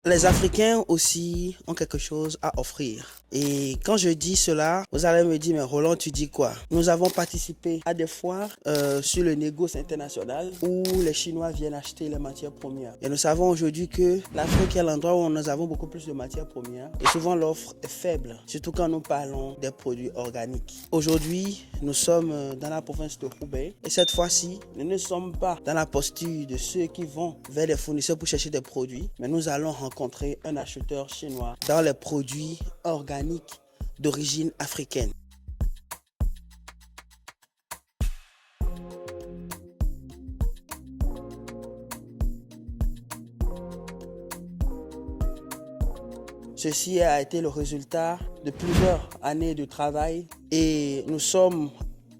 Les Africains aussi ont quelque chose à offrir. Et quand je dis cela, vous allez me dire, mais Roland, tu dis quoi? Nous avons participé à des foires sur le négoce international où les Chinois viennent acheter les matières premières. Et nous savons aujourd'hui que l'Afrique est l'endroit où nous avons beaucoup plus de matières premières. Et souvent l'offre est faible, surtout quand nous parlons des produits organiques. Aujourd'hui, nous sommes dans la province de Hubei. Et cette fois-ci, nous ne sommes pas dans la posture de ceux qui vont vers les fournisseurs pour chercher des produits, mais nous allons rencontrer un acheteur chinois dans les produits organiques d'origine africaine. Ceci a été le résultat de plusieurs années de travail et nous sommes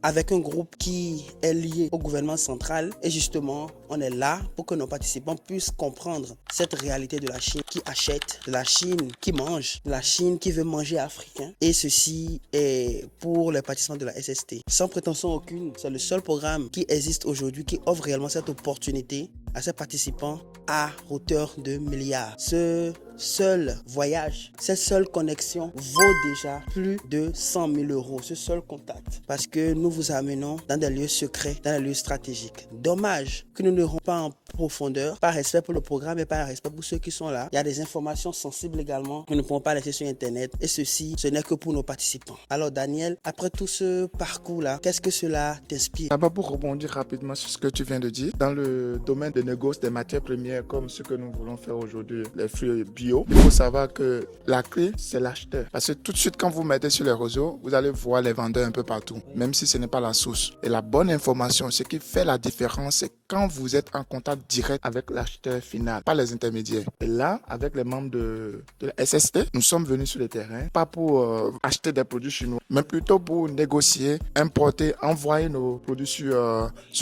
avec un groupe qui est lié au gouvernement central et justement on est là pour que nos participants puissent comprendre cette réalité de la Chine qui achète, de la Chine qui mange, de la Chine qui veut manger africain, et ceci est pour les participants de la SST. Sans prétention aucune, c'est le seul programme qui existe aujourd'hui qui offre réellement cette opportunité à ses participants à hauteur de milliards. Ce seul voyage, cette seule connexion vaut déjà plus de 100 000 euros, ce seul contact. Parce que nous vous amenons dans des lieux secrets, dans des lieux stratégiques. Dommage que nous n'irons pas en profondeur, par respect pour le programme et par respect pour ceux qui sont là. Il y a des informations sensibles également que nous ne pouvons pas laisser sur Internet. Et ceci, ce n'est que pour nos participants. Alors Daniel, après tout ce parcours-là, qu'est-ce que cela t'inspire? D'abord, pour rebondir rapidement sur ce que tu viens de dire, dans le domaine de négoce des matières premières, comme ce que nous voulons faire aujourd'hui, les fruits bio, il faut savoir que la clé, c'est l'acheteur. Parce que tout de suite, quand vous mettez sur les réseaux, vous allez voir les vendeurs un peu partout, même si ce n'est pas la source. Et la bonne information, ce qui fait la différence, c'est quand vous êtes en contact direct avec l'acheteur final, pas les intermédiaires. Et là, avec les membres de la SST, nous sommes venus sur le terrain, pas pour acheter des produits chinois, mais plutôt pour négocier, importer, envoyer nos produits sur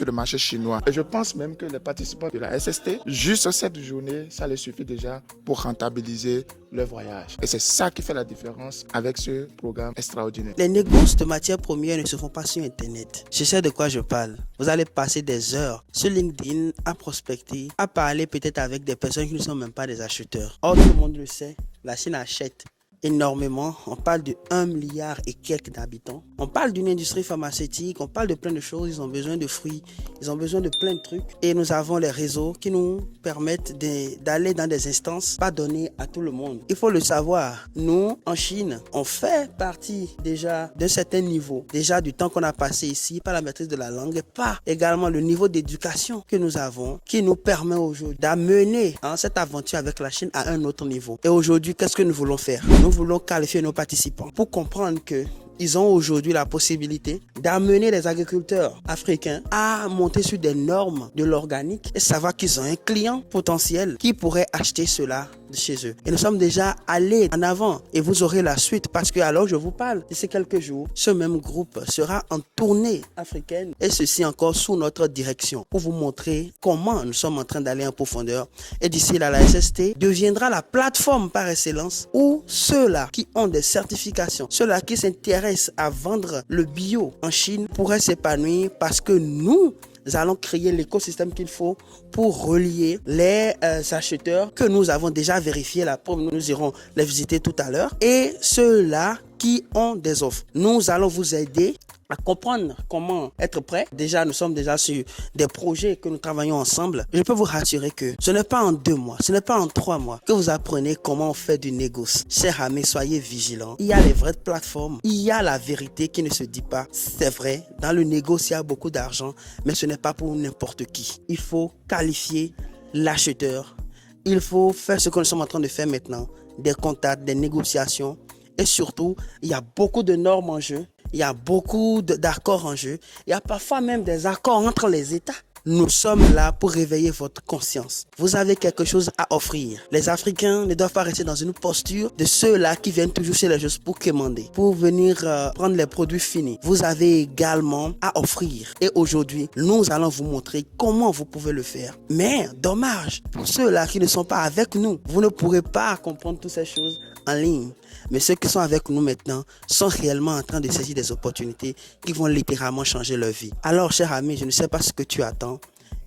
le marché chinois. Et je pense même que les participants de la SST, juste cette journée, ça les suffit déjà pour rentabiliser le voyage. Et c'est ça qui fait la différence avec ce programme extraordinaire. Les négoces de matières premières ne se font pas sur Internet. Je sais de quoi je parle. Vous allez passer des heures sur LinkedIn à prospecter, à parler peut-être avec des personnes qui ne sont même pas des acheteurs. Or, tout le monde le sait, la Chine achète énormément. On parle de 1 milliard et quelques d'habitants. On parle d'une industrie pharmaceutique, on parle de plein de choses. Ils ont besoin de fruits, ils ont besoin de plein de trucs. Et nous avons les réseaux qui nous permettent d'aller dans des instances pas données à tout le monde. Il faut le savoir, nous, en Chine, on fait partie déjà d'un certain niveau, déjà du temps qu'on a passé ici, par la maîtrise de la langue, et pas également le niveau d'éducation que nous avons, qui nous permet aujourd'hui d'amener cette aventure avec la Chine à un autre niveau. Et aujourd'hui, qu'est-ce que nous voulons faire? Nous voulons qualifier nos participants pour comprendre que ils ont aujourd'hui la possibilité d'amener les agriculteurs africains à monter sur des normes de l'organique et savoir qu'ils ont un client potentiel qui pourrait acheter cela de chez eux. Et nous sommes déjà allés en avant et vous aurez la suite parce que alors je vous parle d'ici quelques jours, ce même groupe sera en tournée africaine et ceci encore sous notre direction pour vous montrer comment nous sommes en train d'aller en profondeur. Et d'ici là, la SST deviendra la plateforme par excellence où ceux-là qui ont des certifications, ceux-là qui s'intéressent à vendre le bio en Chine pourraient s'épanouir parce que nous allons créer l'écosystème qu'il faut pour relier les acheteurs que nous avons déjà vérifiés. Nous irons les visiter tout à l'heure. Et ceux-là qui ont des offres. Nous allons vous aider à comprendre comment être prêt. Déjà, nous sommes déjà sur des projets que nous travaillons ensemble. Je peux vous rassurer que ce n'est pas en 2 mois, ce n'est pas en 3 mois que vous apprenez comment on fait du négoce. Chers amis, soyez vigilants. Il y a les vraies plateformes. Il y a la vérité qui ne se dit pas. C'est vrai, dans le négoce, il y a beaucoup d'argent, mais ce n'est pas pour n'importe qui. Il faut qualifier l'acheteur. Il faut faire ce que nous sommes en train de faire maintenant. Des contacts, des négociations. Et surtout, il y a beaucoup de normes en jeu. Il y a beaucoup d'accords en jeu. Il y a parfois même des accords entre les États. Nous sommes là pour réveiller votre conscience. Vous avez quelque chose à offrir. Les Africains ne doivent pas rester dans une posture de ceux-là qui viennent toujours chez les gens pour commander, pour venir prendre les produits finis. Vous avez également à offrir. Et aujourd'hui, nous allons vous montrer comment vous pouvez le faire. Mais dommage, pour ceux-là qui ne sont pas avec nous, vous ne pourrez pas comprendre toutes ces choses en ligne. Mais ceux qui sont avec nous maintenant sont réellement en train de saisir des opportunités qui vont littéralement changer leur vie. Alors, cher ami, je ne sais pas ce que tu attends.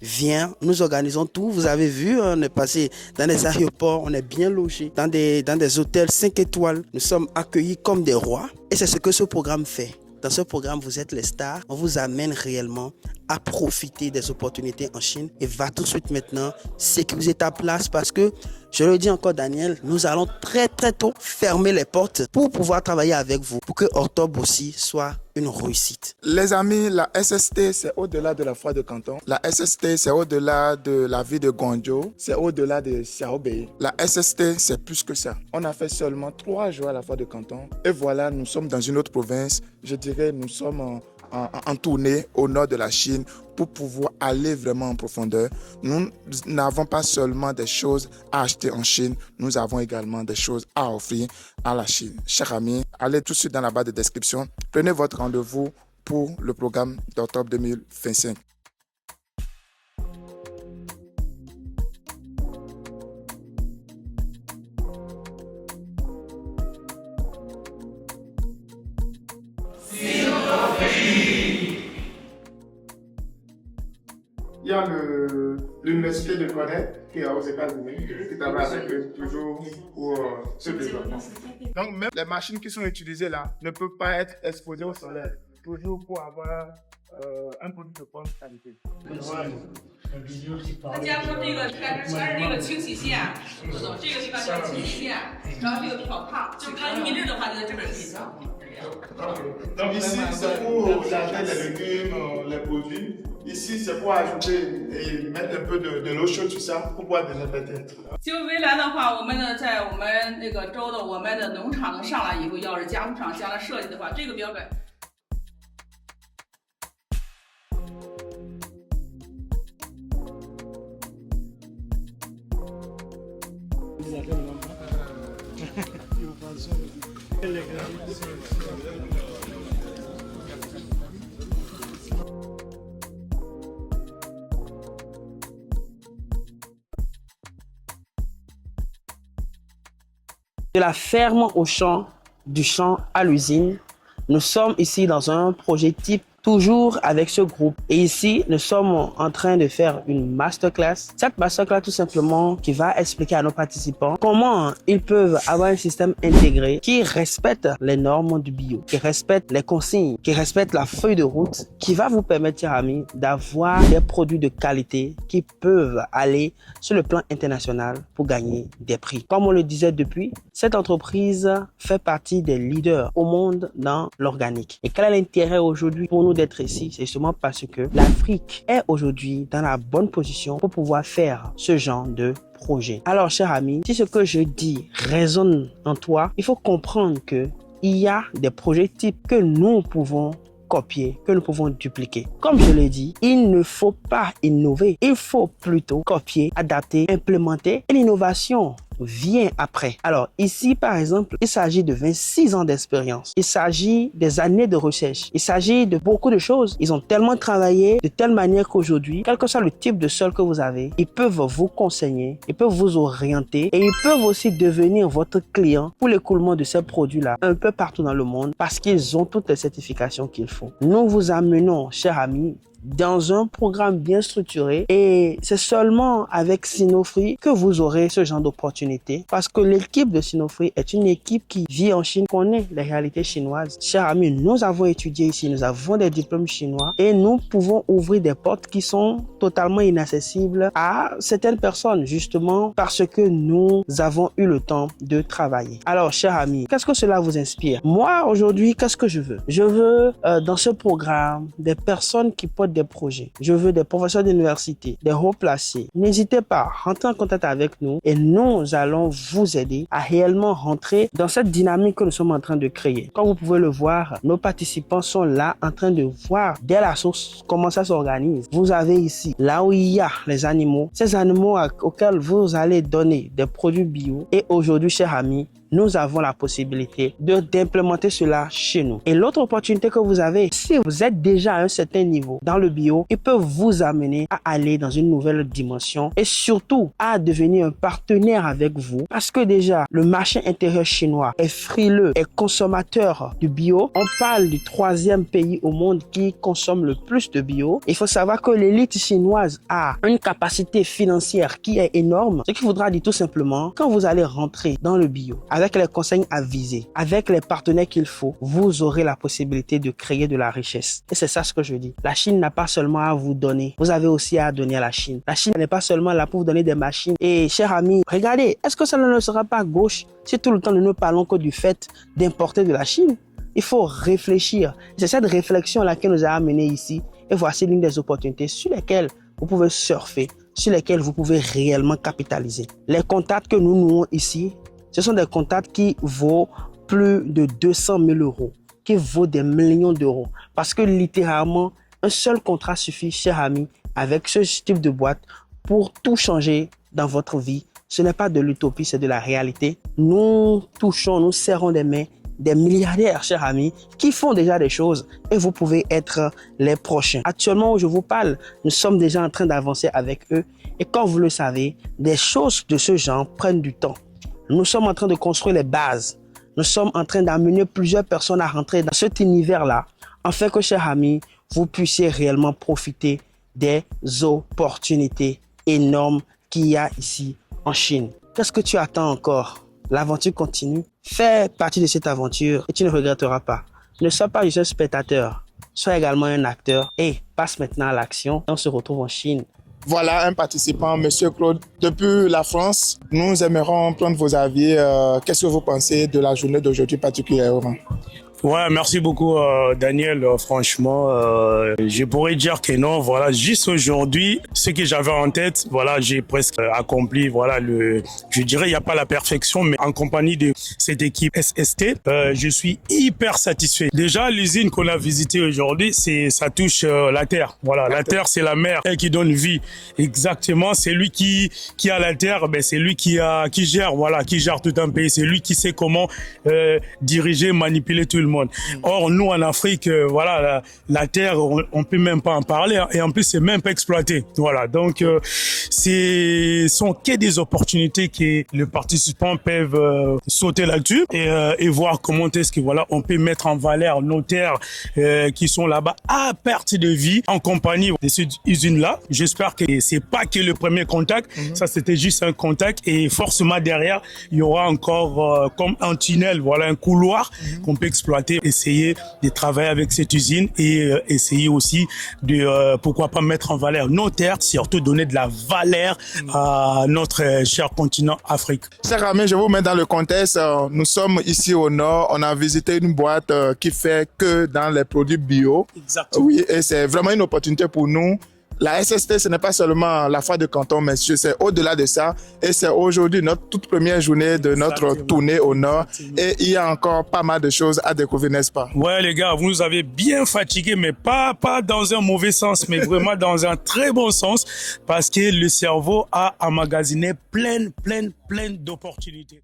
viens, nous organisons tout. Vous avez vu, on est passé dans des aéroports, on est bien logé, dans des hôtels 5 étoiles. Nous sommes accueillis comme des rois et c'est ce que ce programme fait. Dans ce programme, vous êtes les stars. On vous amène réellement à profiter des opportunités en Chine et va tout de suite maintenant sécuriser ta place parce que, je le dis encore Daniel, nous allons très tôt fermer les portes pour pouvoir travailler avec vous, pour que octobre aussi soit une réussite. Les amis, la SST, c'est au-delà de la foire de Canton. La SST, c'est au-delà de la ville de Guangzhou. C'est au-delà de Xiaobei. La SST, c'est plus que ça. On a fait seulement 3 jours à la foire de Canton. Et voilà, nous sommes dans une autre province. Je dirais, nous sommes en tournée au nord de la Chine pour pouvoir aller vraiment en profondeur. Nous n'avons pas seulement des choses à acheter en Chine, nous avons également des choses à offrir à la Chine. Chers amis, allez tout de suite dans la barre de description. Prenez votre rendez-vous pour le programme d'octobre 2025. Il y a l'université de Connect qui est aux États-Unis, qui travaille avec eux toujours pour ce développement. Donc même les machines qui sont utilisées là ne peuvent pas être exposées au soleil, toujours pour avoir un produit de bonne qualité. 他加说这个它是这个清洗线，这个地方叫清洗线，然后这个挑烫，就是它秘制的话就在这边可以做。Donc ici c'est pour acheter les légumes, les produits. Ici c'est pour ajouter et mettre un peu de l'eau chaude sur ça pour pouvoir désinfecter. 其实未来的话，我们呢在我们那个州的我们的农场上来以后，要是加工厂将来设计的话，这个标本。 De la ferme au champ, du champ à l'usine, nous sommes ici dans un projet type toujours avec ce groupe. Et ici, nous sommes en train de faire une masterclass. Cette masterclass, tout simplement, qui va expliquer à nos participants comment ils peuvent avoir un système intégré qui respecte les normes du bio, qui respecte les consignes, qui respecte la feuille de route, qui va vous permettre, chers amis, d'avoir des produits de qualité qui peuvent aller sur le plan international pour gagner des prix. Comme on le disait depuis, cette entreprise fait partie des leaders au monde dans l'organique. Et quel est l'intérêt aujourd'hui pour nous d'être ici? C'est justement parce que l'Afrique est aujourd'hui dans la bonne position pour pouvoir faire ce genre de projet. Alors, chers amis, si ce que je dis résonne en toi, il faut comprendre que il y a des projets types que nous pouvons copier, que nous pouvons dupliquer. Comme je l'ai dit, il ne faut pas innover, il faut plutôt copier, adapter, implémenter. Et l'innovation vient après. Alors ici, par exemple, il s'agit de 26 ans d'expérience. Il s'agit des années de recherche. Il s'agit de beaucoup de choses. Ils ont tellement travaillé de telle manière qu'aujourd'hui, quel que soit le type de sol que vous avez, ils peuvent vous conseiller, ils peuvent vous orienter et ils peuvent aussi devenir votre client pour l'écoulement de ces produits-là un peu partout dans le monde parce qu'ils ont toutes les certifications qu'il faut. Nous vous amenons, chers amis, dans un programme bien structuré et c'est seulement avec Sinofri que vous aurez ce genre d'opportunité parce que l'équipe de Sinofri est une équipe qui vit en Chine, connaît les réalités chinoises. Chers amis, nous avons étudié ici, nous avons des diplômes chinois et nous pouvons ouvrir des portes qui sont totalement inaccessibles à certaines personnes justement parce que nous avons eu le temps de travailler. Alors, chers amis, qu'est-ce que cela vous inspire? Moi, aujourd'hui, qu'est-ce que je veux? Je veux dans ce programme des personnes qui portent des projets. Je veux des professeurs d'université, des hauts placés. N'hésitez pas, rentrez en contact avec nous et nous allons vous aider à réellement rentrer dans cette dynamique que nous sommes en train de créer. Comme vous pouvez le voir, nos participants sont là en train de voir dès la source comment ça s'organise. Vous avez ici, là où il y a les animaux, ces animaux auxquels vous allez donner des produits bio. Et aujourd'hui, chers amis, nous avons la possibilité d'implémenter cela chez nous. Et l'autre opportunité que vous avez, si vous êtes déjà à un certain niveau dans le bio, il peut vous amener à aller dans une nouvelle dimension et surtout à devenir un partenaire avec vous parce que déjà, le marché intérieur chinois est frileux, est consommateur du bio. On parle du 3e pays au monde qui consomme le plus de bio. Il faut savoir que l'élite chinoise a une capacité financière qui est énorme. Ce qui voudra dire tout simplement, quand vous allez rentrer dans le bio, avec les conseils avisés, avec les partenaires qu'il faut, vous aurez la possibilité de créer de la richesse. Et c'est ça ce que je dis. La Chine n'a pas seulement à vous donner, vous avez aussi à donner à la Chine. La Chine n'est pas seulement là pour vous donner des machines. Et chers amis, regardez, est-ce que ça ne sera pas gauche si tout le temps nous ne parlons que du fait d'importer de la Chine? Il faut réfléchir. C'est cette réflexion-là qui nous a amenés ici. Et voici l'une des opportunités sur lesquelles vous pouvez surfer, sur lesquelles vous pouvez réellement capitaliser. Les contacts que nous nouons ici, ce sont des contacts qui vaut plus de 200 000 euros, qui vaut des millions d'euros. Parce que littéralement, un seul contrat suffit, chers amis, avec ce type de boîte pour tout changer dans votre vie. Ce n'est pas de l'utopie, c'est de la réalité. Nous touchons, nous serrons des mains des milliardaires, chers amis, qui font déjà des choses et vous pouvez être les prochains. Actuellement où je vous parle, nous sommes déjà en train d'avancer avec eux et comme vous le savez, des choses de ce genre prennent du temps. Nous sommes en train de construire les bases. Nous sommes en train d'amener plusieurs personnes à rentrer dans cet univers-là, afin que, chers amis, vous puissiez réellement profiter des opportunités énormes qu'il y a ici en Chine. Qu'est-ce que tu attends encore? L'aventure continue. Fais partie de cette aventure et tu ne regretteras pas. Ne sois pas juste un spectateur, sois également un acteur et passe maintenant à l'action. On se retrouve en Chine. Voilà un participant, Monsieur Claude. Depuis la France, nous aimerions prendre vos avis. Qu'est-ce que vous pensez de la journée d'aujourd'hui particulièrement? Ouais, merci beaucoup Daniel. Franchement, je pourrais dire que non. Voilà, juste aujourd'hui, ce que j'avais en tête, voilà, j'ai presque accompli. Voilà, je dirais, il n'y a pas la perfection, mais en compagnie de cette équipe SST, je suis hyper satisfait. Déjà, l'usine qu'on a visitée aujourd'hui, ça touche la terre. Voilà, la terre, c'est la mère, elle qui donne vie. Exactement, c'est lui qui a la terre, ben c'est lui qui gère, voilà, qui gère tout un pays. C'est lui qui sait comment diriger, manipuler tout le monde. Or, nous, en Afrique, voilà, la terre, on peut même pas en parler, hein, et en plus, c'est même pas exploité. Voilà. Donc, sont que des opportunités que les participants peuvent sauter là-dessus et voir comment est-ce que, voilà, on peut mettre en valeur nos terres, qui sont là-bas à perte de vie en compagnie de cette usine-là. J'espère que c'est pas que le premier contact. Ça, c'était juste un contact et forcément derrière, il y aura encore, comme un tunnel, voilà, un couloir qu'on peut exploiter, essayer de travailler avec cette usine et essayer aussi de, pourquoi pas mettre en valeur nos terres, surtout donner de la valeur à notre cher continent Afrique. Cher ami, je vous mets dans le contexte. Nous sommes ici au nord. On a visité une boîte qui fait que dans les produits bio. Exactement. Oui, et c'est vraiment une opportunité pour nous. La SST, ce n'est pas seulement la foire de canton, messieurs, c'est au-delà de ça. Et c'est aujourd'hui notre toute première journée de notre tournée au Nord. Et il y a encore pas mal de choses à découvrir, n'est-ce pas? Ouais, les gars, vous nous avez bien fatigués, mais pas dans un mauvais sens, mais vraiment dans un très bon sens, parce que le cerveau a emmagasiné plein d'opportunités.